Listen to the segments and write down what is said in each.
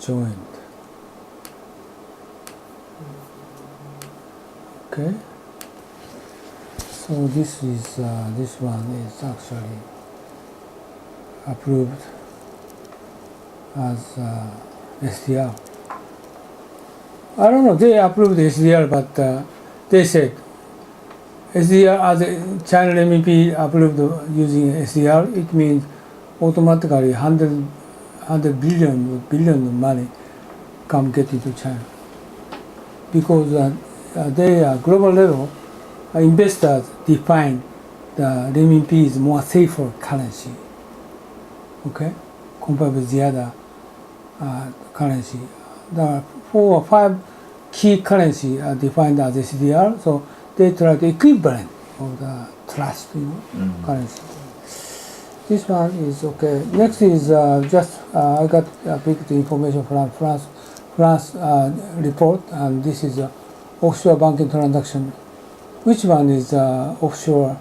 joined. Okay. So this one is actually approved as SDR. I don't know, they approved SDR, but they said SDR as China RMB approved using SDR, it means automatically 100 billion money come get into China. Because they are global level, investors define the RMB is more safer currency, okay, compared with the other currency. There are 4 or 5 key currency are defined as SDR, so they try the equivalent of the trust, currency. This one is okay. Next is just I got picked information from France report, and this is offshore banking transaction. Which one is offshore?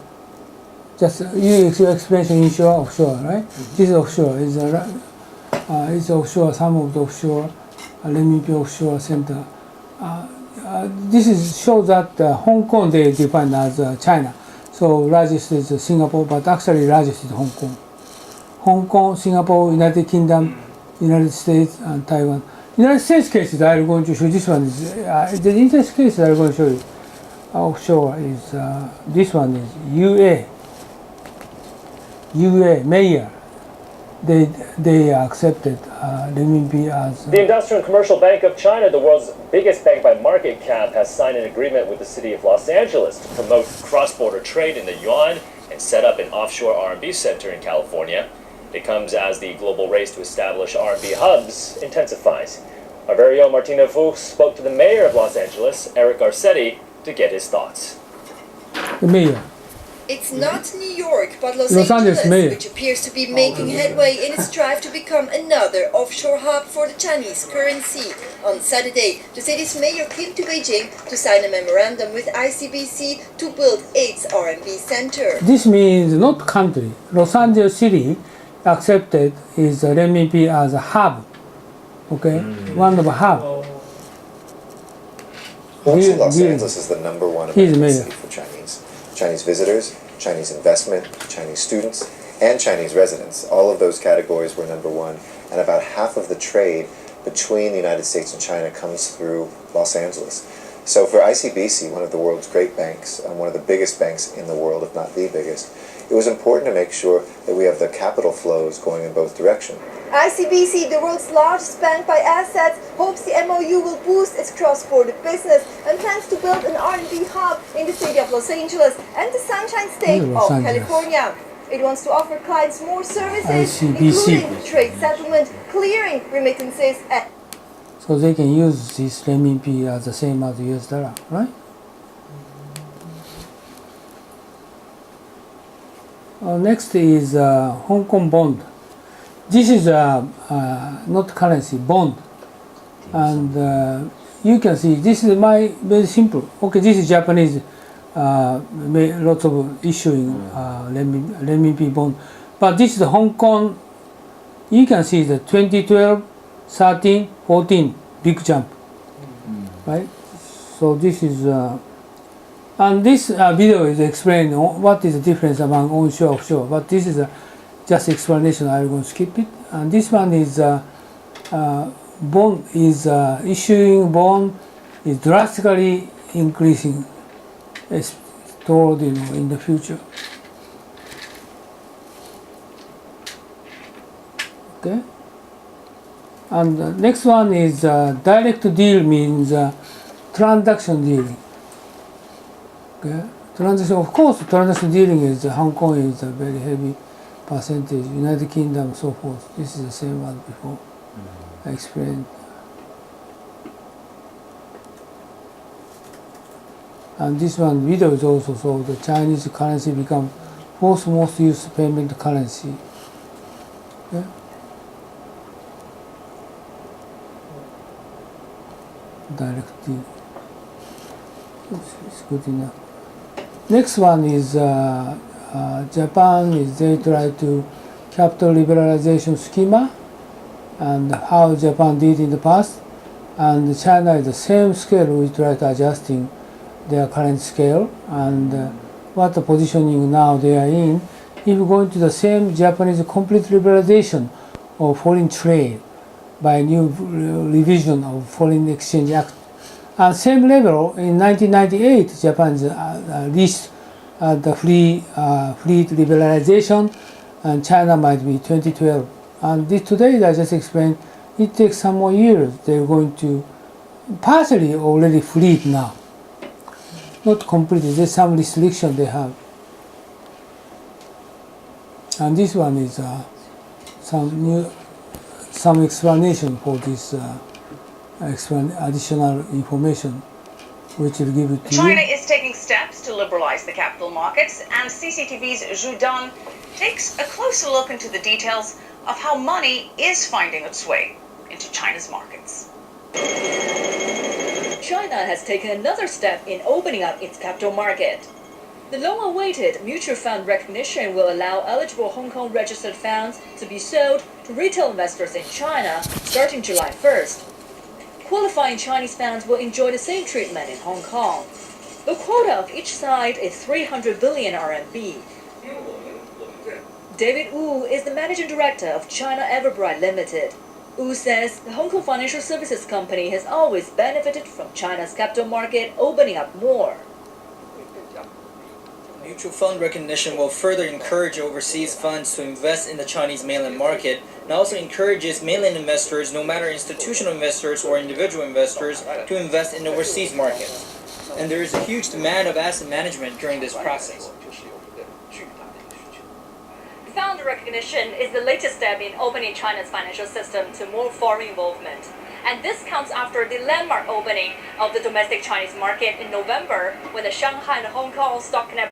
Just you explain inshore, offshore, right? This is offshore. It's offshore. Some of the offshore RMB offshore center. This shows that Hong Kong they define as China. So largest is Singapore, but actually largest is Hong Kong. Hong Kong, Singapore, United Kingdom, United States, and Taiwan. United States cases I'm going to show. This one is the United States case I'm going to show you. Offshore is this one is UA Mayor. They accepted RMB as the Industrial and Commercial Bank of China, the world's biggest bank by market cap, has signed an agreement with the city of Los Angeles to promote cross-border trade in the yuan and set up an offshore RMB center in California. It comes as the global race to establish RMB hubs intensifies. Our very own Martina Fu spoke to the mayor of Los Angeles, Eric Garcetti, to get his thoughts. the mayor. It's not New York, but Los Angeles, which appears to be making headway in its drive to become another offshore hub for the Chinese currency. On Saturday, the city's mayor came to Beijing to sign a memorandum with ICBC to build its RMB center. This means not country. Los Angeles City accepted is RMB as a hub. Okay, one of a hub. Also, Los Angeles is the #1 He's American mayor. city for Chinese visitors, Chinese investment, Chinese students, and Chinese residents. All of those categories were #1, and about half of the trade between the United States and China comes through Los Angeles. So for ICBC, one of the world's great banks, one of the biggest banks in the world, if not the biggest, it was important to make sure that we have the capital flows going in both directions. ICBC, the world's largest bank by assets, hopes the MOU will boost its cross-border business and plans to build an RMB hub in the city of Los Angeles and the Sunshine State of California. It wants to offer clients more services, including trade settlement, clearing, remittances, and So they can use this RMB as the same as the US dollar, right? Next is Hong Kong bond. This is not currency, bond. And you can see this is very simple. Okay, this is Japanese, lots of issuing RMB bond. But this is Hong Kong, you can see the 2012, 13, 14, big jump, right? So this is, and this video is explaining what is the difference among onshore, offshore. But this is just explanation. I'm going to skip it. And this one is bond is issuing bond is drastically increasing toward in the future. Okay. And the next one is direct deal, means transaction dealing. Okay. Transaction, of course, transaction dealing is Hong Kong is a very heavy percentage. United Kingdom, so forth. This is the same as before. I explained. And this one video is also so the Chinese currency become fourth most used payment currency. Okay. Direct deal. It's good enough. Next one is Japan. Is they try to capital liberalization schema. and how Japan did in the past, and China is the same scale. We try to adjusting their current scale and what the positioning now they are in. If going to the same Japanese complete liberalization of foreign trade by new revision of Foreign Exchange Act, and same level in 1998 Japan reached the fleet liberalization, and China might be 2012. And this today I just explained, it takes some more years. They're going to partially already freed now. Not completely, there's some restriction they have. And this one is some explanation for this additional information which will give it to China you. is taking steps to liberalize the capital markets, and CCTV's Zhu Dan takes a closer look into the details of how money is finding its way into China's markets. China has taken another step in opening up its capital market. The long-awaited mutual fund recognition will allow eligible Hong Kong registered funds to be sold to retail investors in China starting July 1st. Qualifying Chinese funds will enjoy the same treatment in Hong Kong. The quota of each side is 300 billion RMB. David Wu is the managing director of China Everbright Limited. Wu says the Hong Kong financial services company has always benefited from China's capital market opening up more. Mutual fund recognition will further encourage overseas funds to invest in the Chinese mainland market, and also encourages mainland investors, no matter institutional investors or individual investors, to invest in overseas markets. And there is a huge demand of asset management during this process. Fund recognition is the latest step in opening China's financial system to more foreign involvement. And this comes after the landmark opening of the domestic Chinese market in November, when the Shanghai and Hong Kong Stock Connect